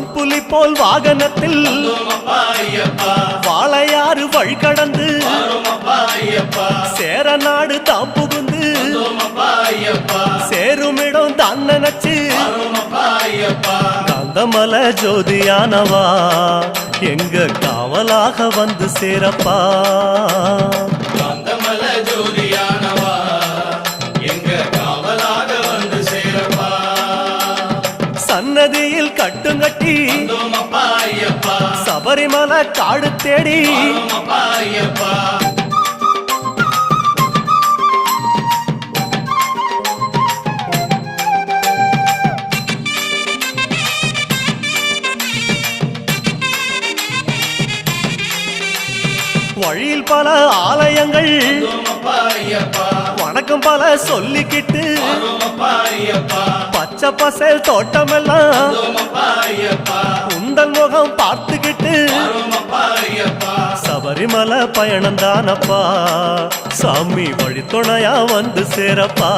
வான்புலி போல் வாகனத்தில் வாழையாறு வழி கடந்து சேர நாடு தாம் புகுந்து சேருமிடம் தான் நினைச்சு கந்தமல ஜோதியானவா எங்க காவலாக வந்து சேரப்பா. கந்தமல ஜோதியானவா எங்க காவலாக வந்து சேரப்பா. சன்னதியில் கட்டுங்கட்டி சபரிமலை காடு தேடி வழியில் பல ஆலயங்கள் வணக்கம் பல சொல்லிக்கிட்டு பச்சை பசேல் தோட்டமெல்லாம் உந்தன் முகம் பார்த்துக்கிட்டு சபரிமலை பயணம் தானப்பா சாமி வழி துணையா வந்து சேரப்பா.